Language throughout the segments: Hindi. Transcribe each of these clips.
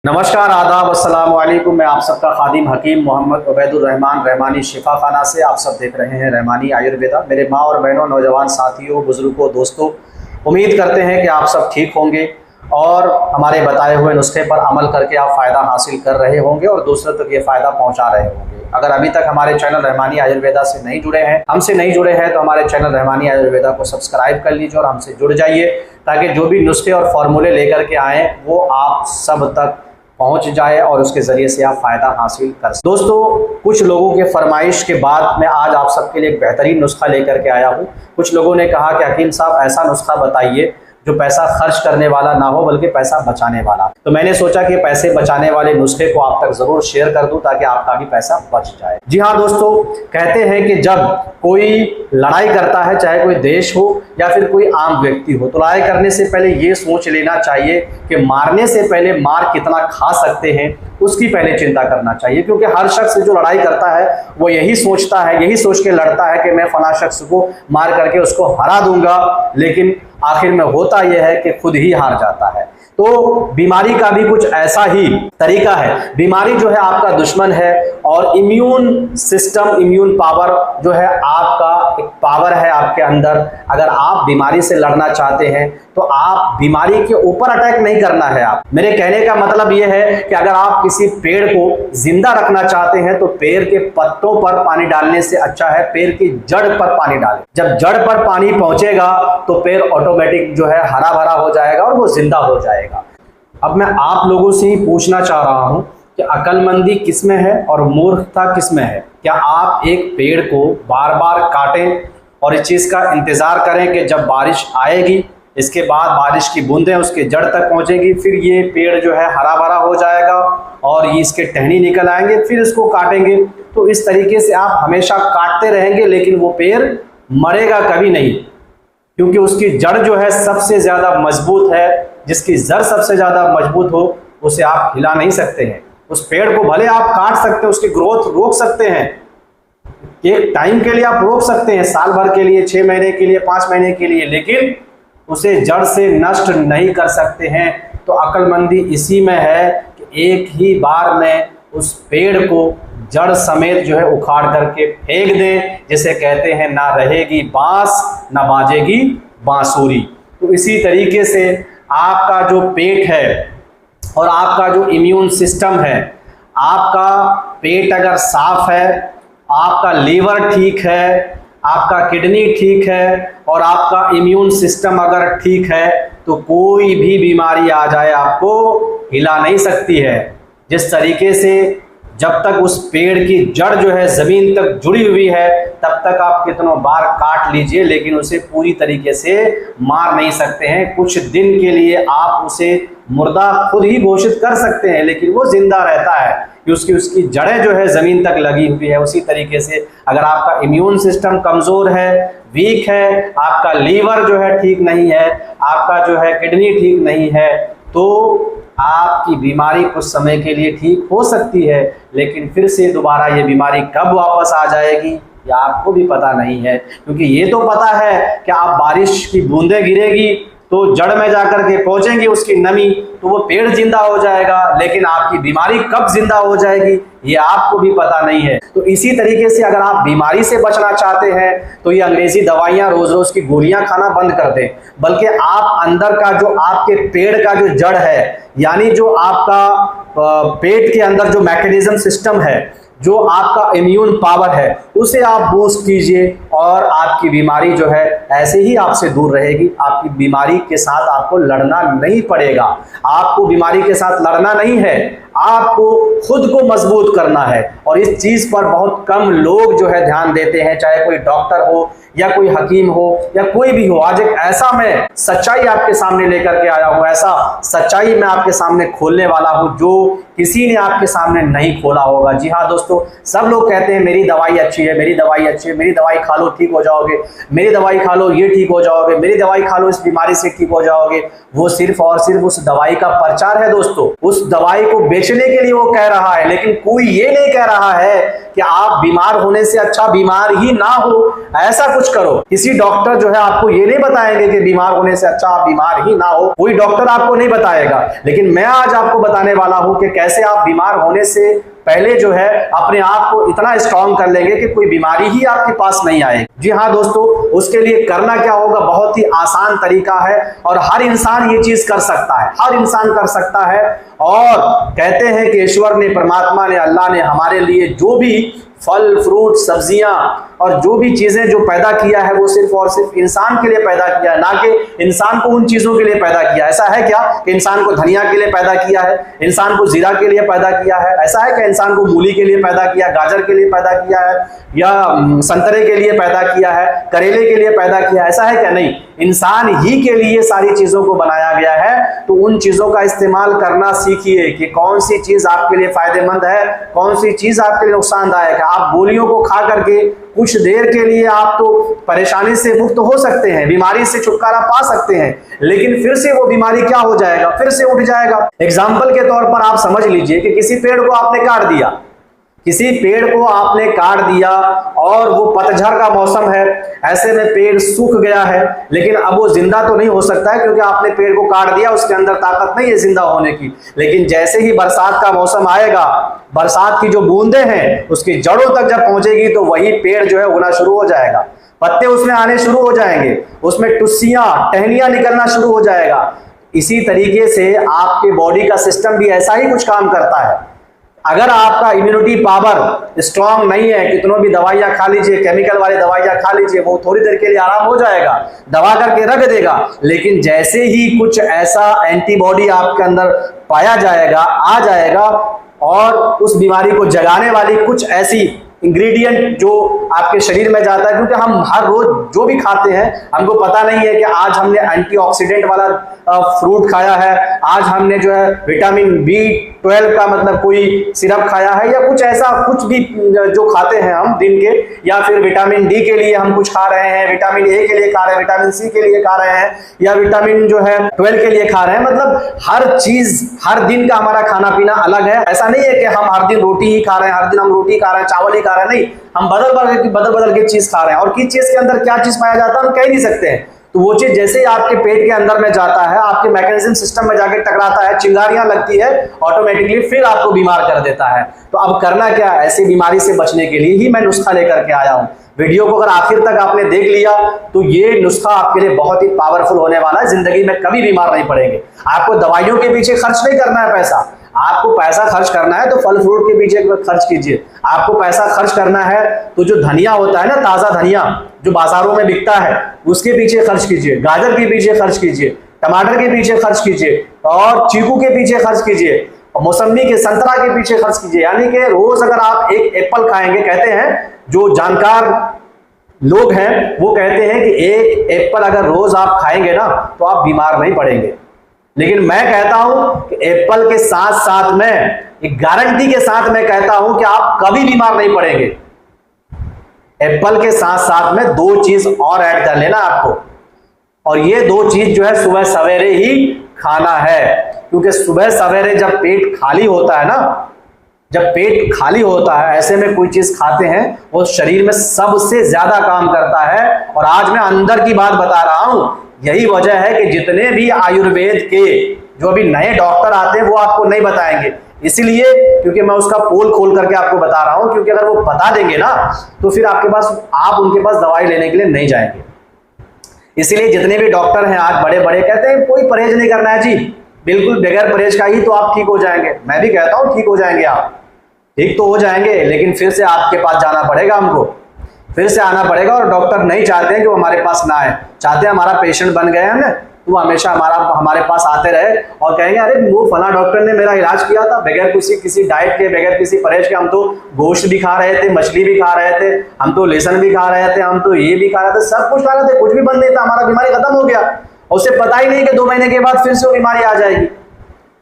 नमस्कार, आदाब, अस्सलाम वालेकुम। मैं आप सबका खादिम हकीम मोहम्मद उबैदुर्रहमान रहमानी शिफा खाना से आप सब देख रहे हैं रहमानी आयुर्वेदा। मेरे माँ और बहनों, नौजवान साथियों, बुजुर्गों, दोस्तों, उम्मीद करते हैं कि आप सब ठीक होंगे और हमारे बताए हुए नुस्खे पर अमल करके आप फ़ायदा हासिल कर रहे होंगे और दूसरों तक ये फ़ायदा पहुँचा रहे होंगे। अगर अभी तक हमारे चैनल रहमानी आयुर्वेदा से नहीं जुड़े हैं, हमसे नहीं जुड़े हैं, तो हमारे चैनल रहमानी आयुर्वेदा को सब्सक्राइब कर लीजिए और हमसे जुड़ जाइए, ताकि जो भी नुस्खे और फार्मूले लेकर के आएँ वो आप सब तक पहुंच जाए और उसके ज़रिए से आप फ़ायदा हासिल कर सकें। दोस्तों, कुछ लोगों के फरमाइश के बाद मैं आज आप सबके लिए एक बेहतरीन नुस्खा लेकर के आया हूं। कुछ लोगों ने कहा कि हकीम साहब ऐसा नुस्खा बताइए जो पैसा खर्च करने वाला ना हो बल्कि पैसा बचाने वाला। तो मैंने सोचा कि पैसे बचाने वाले नुस्खे को आप तक ज़रूर शेयर कर दूं ताकि आपका भी पैसा बच जाए। जी हाँ दोस्तों, कहते हैं कि जब कोई लड़ाई करता है, चाहे कोई देश हो या फिर कोई आम व्यक्ति हो, तो लड़ाई करने से पहले ये सोच लेना चाहिए कि मारने से पहले मार कितना खा सकते हैं, उसकी पहले चिंता करना चाहिए। क्योंकि हर शख्स जो लड़ाई करता है वो यही सोचता है, यही सोच के लड़ता है कि मैं फला शख्स को मार करके उसको हरा दूंगा, लेकिन आखिर में होता यह है कि खुद ही हार जाता है। तो बीमारी का भी कुछ ऐसा ही तरीका है। बीमारी जो है आपका दुश्मन है और इम्यून सिस्टम, इम्यून पावर जो है आपका एक पावर है आपके अंदर। अगर आप बीमारी से लड़ना चाहते हैं तो आप बीमारी के ऊपर अटैक नहीं करना है। आप, मेरे कहने का मतलब यह है कि अगर आप किसी पेड़ को जिंदा रखना चाहते हैं तो पेड़ के पत्तों पर पानी डालने से अच्छा है पेड़ की जड़ पर पानी डालें। जब जड़ पर पानी पहुंचेगा तो पेड़ ऑटोमेटिक जो है हरा भरा हो जाएगा और वो जिंदा हो जाएगा। अब मैं आप लोगों से ही पूछना चाह रहा हूं कि अक्लमंदी किसमें है और मूर्खता किसमें है। क्या आप एक पेड़ को बार बार काटें और इस चीज़ का इंतज़ार करें कि जब बारिश आएगी, इसके बाद बारिश की बूंदें उसके जड़ तक पहुंचेगी, फिर ये पेड़ जो है हरा भरा हो जाएगा और ये इसके टहनी निकल आएंगे, फिर इसको काटेंगे? तो इस तरीके से आप हमेशा काटते रहेंगे लेकिन वो पेड़ मरेगा कभी नहीं, क्योंकि उसकी जड़ जो है सबसे ज़्यादा मजबूत है। जिसकी जड़ सबसे ज़्यादा मजबूत हो उसे आप हिला नहीं सकते हैं। उस पेड़ को भले आप काट सकते हैं, उसकी ग्रोथ रोक सकते हैं, एक टाइम के लिए आप रोक सकते हैं, साल भर के लिए, 6 महीने के लिए, 5 महीने के लिए, लेकिन उसे जड़ से नष्ट नहीं कर सकते हैं। तो अक्लमंदी इसी में है कि एक ही बार में उस पेड़ को जड़ समेत जो है उखाड़ करके फेंक दें। जिसे कहते हैं ना रहेगी बांस ना बाजेगी बांसुरी। तो इसी तरीके से आपका जो पेट है और आपका जो इम्यून सिस्टम है, आपका पेट अगर साफ है, आपका लीवर ठीक है, आपका किडनी ठीक है और आपका इम्यून सिस्टम अगर ठीक है तो कोई भी बीमारी आ जाए आपको हिला नहीं सकती है। जिस तरीके से जब तक उस पेड़ की जड़ जो है ज़मीन तक जुड़ी हुई है तब तक आप कितनों बार काट लीजिए लेकिन उसे पूरी तरीके से मार नहीं सकते हैं। कुछ दिन के लिए आप उसे मुर्दा खुद ही घोषित कर सकते हैं लेकिन वो जिंदा रहता है कि उसकी जड़ें जो है ज़मीन तक लगी हुई है। उसी तरीके से अगर आपका इम्यून सिस्टम कमज़ोर है, वीक है, आपका लीवर जो है ठीक नहीं है, आपका जो है किडनी ठीक नहीं है, तो आपकी बीमारी कुछ समय के लिए ठीक हो सकती है लेकिन फिर से दोबारा ये बीमारी कब वापस आ जाएगी ये आपको भी पता नहीं है। क्योंकि ये तो पता है कि आप बारिश की बूंदें गिरेगी तो जड़ में जाकर के पहुंचेंगी उसकी नमी, तो वो पेड़ जिंदा हो जाएगा, लेकिन आपकी बीमारी कब जिंदा हो जाएगी ये आपको भी पता नहीं है। तो इसी तरीके से अगर आप बीमारी से बचना चाहते हैं तो ये अंग्रेजी दवाइयां, रोज रोज की गोलियां खाना बंद कर दें, बल्कि आप अंदर का जो आपके पेड़ का जो जड़ है, यानी जो आपका पेट के अंदर जो मैकेनिज्म सिस्टम है, जो आपका इम्यून पावर है, उसे आप बूस्ट कीजिए और आपकी बीमारी जो है ऐसे ही आपसे दूर रहेगी। आपकी बीमारी के साथ आपको लड़ना नहीं पड़ेगा। आपको बीमारी के साथ लड़ना नहीं है, आपको खुद को मजबूत करना है। और इस चीज़ पर बहुत कम लोग जो है ध्यान देते हैं, चाहे कोई डॉक्टर हो या कोई हकीम हो या कोई भी हो। आज एक ऐसा मैं सच्चाई आपके सामने लेकर के आया हूँ, ऐसा सच्चाई मैं आपके सामने खोलने वाला हूँ जो किसी ने आपके सामने नहीं खोला होगा। जी हाँ दोस्तों, सब लोग कहते हैं मेरी दवाई अच्छी है, मेरी दवाई अच्छी है, मेरी दवाई खा लो ठीक हो जाओगे, मेरी दवाई खा लो ये ठीक हो जाओगे, मेरी दवाई खा लो इस बीमारी से ठीक हो जाओगे। वो सिर्फ और सिर्फ उस दवाई का प्रचार है दोस्तों। उस दवाई को बेचने के लिए वो कह रहा है, लेकिन कोई ये नहीं कह रहा है कि आप बीमार होने से अच्छा बीमार ही ना हो, ऐसा कुछ करो। किसी डॉक्टर जो है आपको ये नहीं बताएंगे कि बीमार होने से अच्छा आप बीमार ही ना हो, कोई डॉक्टर आपको नहीं बताएगा। लेकिन मैं आज आपको बताने वाला हूं कि कैसे आप बीमार होने से पहले जो है अपने आप को इतना स्ट्रांग कर लेंगे कि कोई बीमारी ही आपके पास नहीं आएगी। जी हाँ दोस्तों, उसके लिए करना क्या होगा, बहुत ही आसान तरीका है और हर इंसान ये चीज कर सकता है, हर इंसान कर सकता है। और कहते हैं कि ईश्वर ने, परमात्मा ने, अल्लाह ने हमारे लिए जो भी फल फ्रूट सब्जियां और जो भी चीजें जो पैदा किया है वो सिर्फ और सिर्फ इंसान के लिए पैदा किया है, ना कि इंसान को उन चीजों के लिए पैदा किया। ऐसा है क्या कि इंसान को धनिया के लिए पैदा किया है, इंसान को जीरा के लिए पैदा किया है? ऐसा है कि इंसान को मूली के लिए पैदा किया, गाजर के लिए पैदा किया है, या संतरे के लिए पैदा किया है, करेले के लिए पैदा किया? ऐसा है क्या? नहीं, इंसान ही के लिए सारी चीजों को बनाया गया है। तो उन चीजों का इस्तेमाल करना सीखिए कि कौन सी चीज आपके लिए फायदेमंद है, कौन सी चीज आपके लिए नुकसानदायक है। आप गोलियों को खा करके कुछ देर के लिए आप तो परेशानी से मुक्त हो सकते हैं, बीमारी से छुटकारा पा सकते हैं, लेकिन फिर से वो बीमारी क्या हो जाएगा, फिर से उठ जाएगा। एग्जाम्पल के तौर पर आप समझ लीजिए कि किसी पेड़ को आपने काट दिया, किसी पेड़ को आपने काट दिया और वो पतझड़ का मौसम है, ऐसे में पेड़ सूख गया है, लेकिन अब वो जिंदा तो नहीं हो सकता है क्योंकि आपने पेड़ को काट दिया, उसके अंदर ताकत नहीं है जिंदा होने की। लेकिन जैसे ही बरसात का मौसम आएगा, बरसात की जो बूंदें हैं उसकी जड़ों तक जब पहुंचेगी तो वही पेड़ जो है उगना शुरू हो जाएगा, पत्ते उसमें आने शुरू हो जाएंगे, उसमें टुस्सियां टहनियां निकलना शुरू हो जाएगा। इसी तरीके से आपके बॉडी का सिस्टम भी ऐसा ही कुछ काम करता है। अगर आपका इम्यूनिटी पावर स्ट्रांग नहीं है, कितनों भी दवाइयां खा लीजिए, केमिकल वाली दवाइयां खा लीजिए, वो थोड़ी देर के लिए आराम हो जाएगा, दवा करके रख देगा, लेकिन जैसे ही कुछ ऐसा एंटीबॉडी आपके अंदर पाया जाएगा, आ जाएगा, और उस बीमारी को जगाने वाली कुछ ऐसी इंग्रेडिएंट जो आपके शरीर में जाता है, क्योंकि हम हर रोज जो भी खाते हैं हमको पता नहीं है कि आज हमने एंटीऑक्सीडेंट वाला फ्रूट खाया है, आज हमने जो है विटामिन B12 का मतलब कोई सिरप खाया है, या कुछ ऐसा कुछ भी जो खाते हैं हम दिन के, या फिर विटामिन D के लिए हम कुछ खा रहे हैं, विटामिन A के लिए खा रहे हैं, विटामिन C के लिए खा रहे हैं, या विटामिन जो है 12 के लिए खा रहे हैं। मतलब हर चीज, हर दिन का हमारा खाना पीना अलग है। ऐसा नहीं है कि हम हर दिन रोटी ही खा रहे हैं, हर दिन हम रोटी खा रहे हैं, चावल ही खा रहे हैं, नहीं, हम बदल के चीज खा रहे हैं। और किस चीज के अंदर क्या चीज पाया जाता है हम कह नहीं सकते हैं। तो वो चीज जैसे ही आपके पेट के अंदर में जाता है, आपके मैकेनिज्म सिस्टम में जाके टकराता है, चिंगारियां लगती है, ऑटोमेटिकली फिर आपको बीमार कर देता है। तो अब करना क्या, ऐसी बीमारी से बचने के लिए ही मैं नुस्खा लेकर के आया हूं। वीडियो को अगर आखिर तक आपने देख लिया तो ये नुस्खा आपके लिए बहुत ही पावरफुल होने वाला है। जिंदगी में कभी बीमार नहीं पड़ेंगे। आपको दवाइयों के पीछे खर्च नहीं करना है पैसा, आपको पैसा खर्च करना है तो फल फ्रूट के पीछे खर्च कीजिए। आपको पैसा खर्च करना है तो जो धनिया होता है ना, ताजा धनिया जो बाजारों में बिकता है, उसके पीछे खर्च कीजिए, गाजर के पीछे खर्च कीजिए, टमाटर के पीछे खर्च कीजिए, और चीकू के पीछे खर्च कीजिए, मौसम्मी के, संतरा के पीछे खर्च कीजिए। यानी कि रोज अगर आप एक एप्पल खाएंगे, कहते हैं जो जानकार लोग हैं वो कहते हैं कि एक एप्पल अगर रोज आप खाएंगे ना तो आप बीमार नहीं पड़ेंगे। लेकिन मैं कहता हूं कि एप्पल के साथ साथ में एक गारंटी के साथ मैं कहता हूं कि आप कभी बीमार नहीं पड़ेंगे। एप्पल के साथ साथ में दो चीज और ऐड कर लेना आपको, और ये दो चीज जो है सुबह सवेरे ही खाना है। क्योंकि सुबह सवेरे जब पेट खाली होता है ना, जब पेट खाली होता है, ऐसे में कोई चीज खाते हैं वो शरीर में सबसे ज्यादा काम करता है। और आज मैं अंदर की बात बता रहा हूं, यही वजह है कि जितने भी आयुर्वेद के जो भी नए डॉक्टर आते हैं वो आपको नहीं बताएंगे, इसलिए क्योंकि मैं उसका पोल खोल करके आपको बता रहा हूं। क्योंकि अगर वो बता देंगे ना तो फिर आपके पास, आप उनके पास दवाई लेने के लिए नहीं जाएंगे। इसलिए जितने भी डॉक्टर हैं आज बड़े बड़े कहते हैं कोई परहेज नहीं करना है जी, बिल्कुल बगैर परहेज का ही तो आप ठीक हो जाएंगे। मैं भी कहता हूं ठीक हो जाएंगे, आप ठीक तो हो जाएंगे, लेकिन फिर से आपके पास जाना पड़ेगा, हमको फिर से आना पड़ेगा। और डॉक्टर नहीं चाहते हैं कि वो हमारे पास ना आए, चाहते हैं हमारा पेशेंट बन गए हैं ना, तो वो हमेशा हमारे पास आते रहे और कहेंगे अरे वो फला डॉक्टर ने मेरा इलाज किया था बगैर किसी डाइट के, बगैर किसी परहेज के। हम तो गोश्त भी खा रहे थे, मछली भी खा रहे थे, हम तो लहसुन भी खा रहे थे, हम तो ये भी खा रहे थे, सब कुछ खा रहे थे, कुछ भी बंद नहीं था, हमारा बीमारी खत्म हो गया। और उसे पता ही नहीं कि 2 महीने के बाद फिर से वो बीमारी आ जाएगी।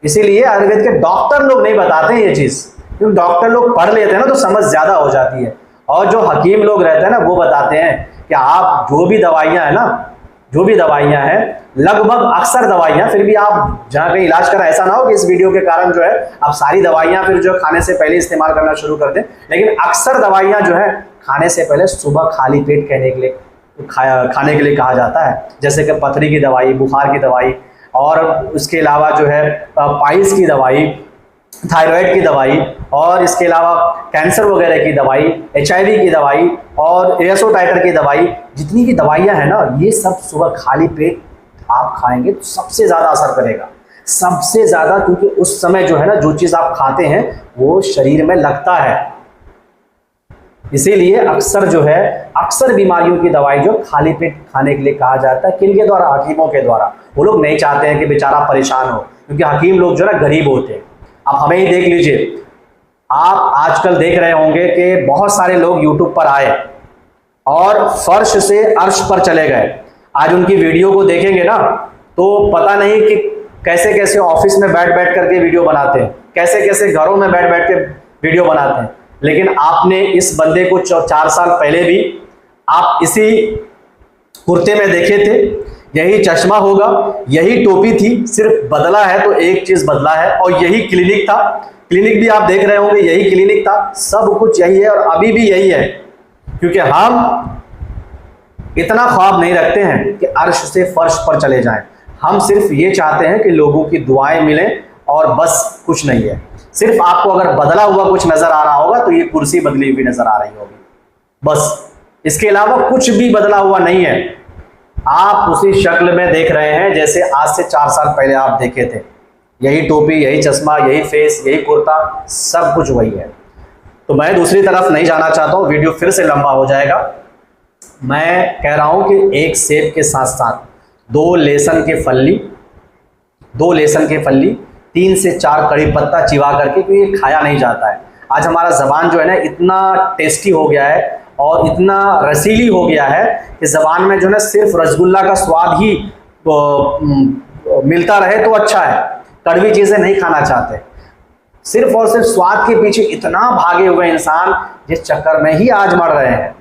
इसीलिए आयुर्वेद के डॉक्टर लोग नहीं बताते हैं ये चीज, क्योंकि डॉक्टर लोग पढ़ लेते हैं ना तो समझ ज्यादा हो जाती है। और जो हकीम लोग रहते हैं ना वो बताते हैं कि आप जो भी दवाइयां है ना, जो भी दवाइयां हैं, लगभग अक्सर दवाइयां, फिर भी आप जहां कहीं इलाज करा, ऐसा ना हो कि इस वीडियो के कारण जो है आप सारी दवाइयां फिर जो खाने से पहले इस्तेमाल करना शुरू कर दें, लेकिन अक्सर दवाइयां जो है खाने से पहले सुबह खाली पेट खाने के लिए कहा जाता है। जैसे कि पथरी की दवाई, बुखार की दवाई, और उसके अलावा जो है पाइल्स की दवाई, थायराइड की दवाई, और इसके अलावा कैंसर वगैरह की दवाई, HIV की दवाई और एसो टाइटर की दवाई, जितनी भी दवाइयां हैं ना, ये सब सुबह खाली पेट आप खाएंगे तो सबसे ज़्यादा असर करेगा, सबसे ज़्यादा, क्योंकि उस समय जो है ना, जो चीज़ आप खाते हैं वो शरीर में लगता है। इसीलिए अक्सर जो है, अक्सर बीमारियों की दवाई जो खाली पेट खाने के लिए कहा जाता है। किनके द्वारा? हकीमों के द्वारा। वो लोग नहीं चाहते हैं कि बेचारा परेशान हो, क्योंकि हकीम लोग जो है ना गरीब होते हैं। अब हमें ही देख लीजिए, आप आजकल देख रहे होंगे कि बहुत सारे लोग यूट्यूब पर आए और फर्श से अर्श पर चले गए। आज उनकी वीडियो को देखेंगे ना तो पता नहीं कि कैसे कैसे ऑफिस में बैठ बैठ करके वीडियो बनाते हैं, कैसे कैसे घरों में बैठ बैठ के वीडियो बनाते हैं। लेकिन आपने इस बंदे को 4 साल पहले भी आप इसी कुर्ते में देखे थे, यही चश्मा होगा, यही टोपी थी, सिर्फ बदला है तो एक चीज बदला है, और यही क्लिनिक था। क्लिनिक भी आप देख रहे होंगे, यही क्लिनिक था, सब कुछ यही है और अभी भी यही है। क्योंकि हम इतना ख्वाब नहीं रखते हैं कि अर्श से फर्श पर चले जाएं, हम सिर्फ ये चाहते हैं कि लोगों की दुआएं मिलें और बस, कुछ नहीं है। सिर्फ आपको अगर बदला हुआ कुछ नजर आ रहा होगा तो ये कुर्सी बदली हुई नजर आ रही होगी, बस, इसके अलावा कुछ भी बदला हुआ नहीं है। आप उसी शक्ल में देख रहे हैं जैसे आज से 4 साल पहले आप देखे थे। यही टोपी, यही चश्मा, यही फेस, यही कुर्ता, सब कुछ वही है। तो मैं दूसरी तरफ नहीं जाना चाहता हूँ, वीडियो फिर से लंबा हो जाएगा। मैं कह रहा हूँ कि एक सेब के साथ साथ 2 लहसुन के फल्ली 3 से 4 कड़ी पत्ता चिवा करके, क्योंकि ये खाया नहीं जाता है। आज हमारा जबान जो है ना इतना टेस्टी हो गया है और इतना रसीली हो गया है कि जबान में जो है ना सिर्फ रसगुल्ला का स्वाद ही मिलता रहे तो अच्छा है, कड़वी चीजें नहीं खाना चाहते। सिर्फ और सिर्फ स्वाद के पीछे इतना भागे हुए इंसान, जिस चक्कर में ही आज मर रहे हैं।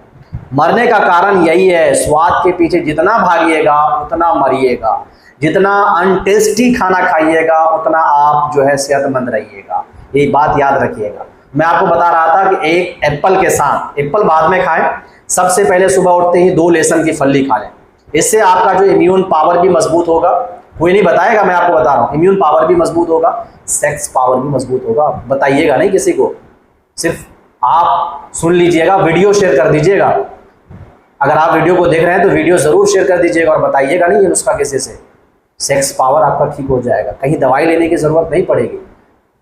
मरने का कारण यही है, स्वाद के पीछे जितना भागिएगा उतना मरिएगा, जितना अनटेस्टी खाना खाइएगा उतना आप जो है सेहतमंद रहिएगा। ये बात याद रखिएगा। मैं आपको बता रहा था कि एक एप्पल के साथ, एप्पल बाद में खाएं, सबसे पहले सुबह उठते ही 2 लहसुन की फल्ली खा लें। इससे आपका जो इम्यून पावर भी मजबूत होगा, कोई नहीं बताएगा, मैं आपको बता रहा हूँ, इम्यून पावर भी मजबूत होगा, सेक्स पावर भी मजबूत होगा। बताइएगा नहीं किसी को, सिर्फ आप सुन लीजिएगा, वीडियो शेयर कर दीजिएगा। अगर आप वीडियो को देख रहे हैं तो वीडियो जरूर शेयर कर दीजिएगा और बताइएगा नहीं ये नुस्खा किसी से। सेक्स पावर आपका ठीक हो जाएगा, कहीं दवाई लेने की जरूरत नहीं पड़ेगी।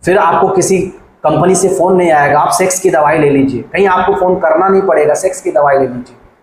फिर आपको किसी कंपनी से फोन नहीं आएगा, आप सेक्स की दवाई ले लीजिए, कहीं आपको फोन करना नहीं पड़ेगा, सेक्स की दवाई ले लीजिए।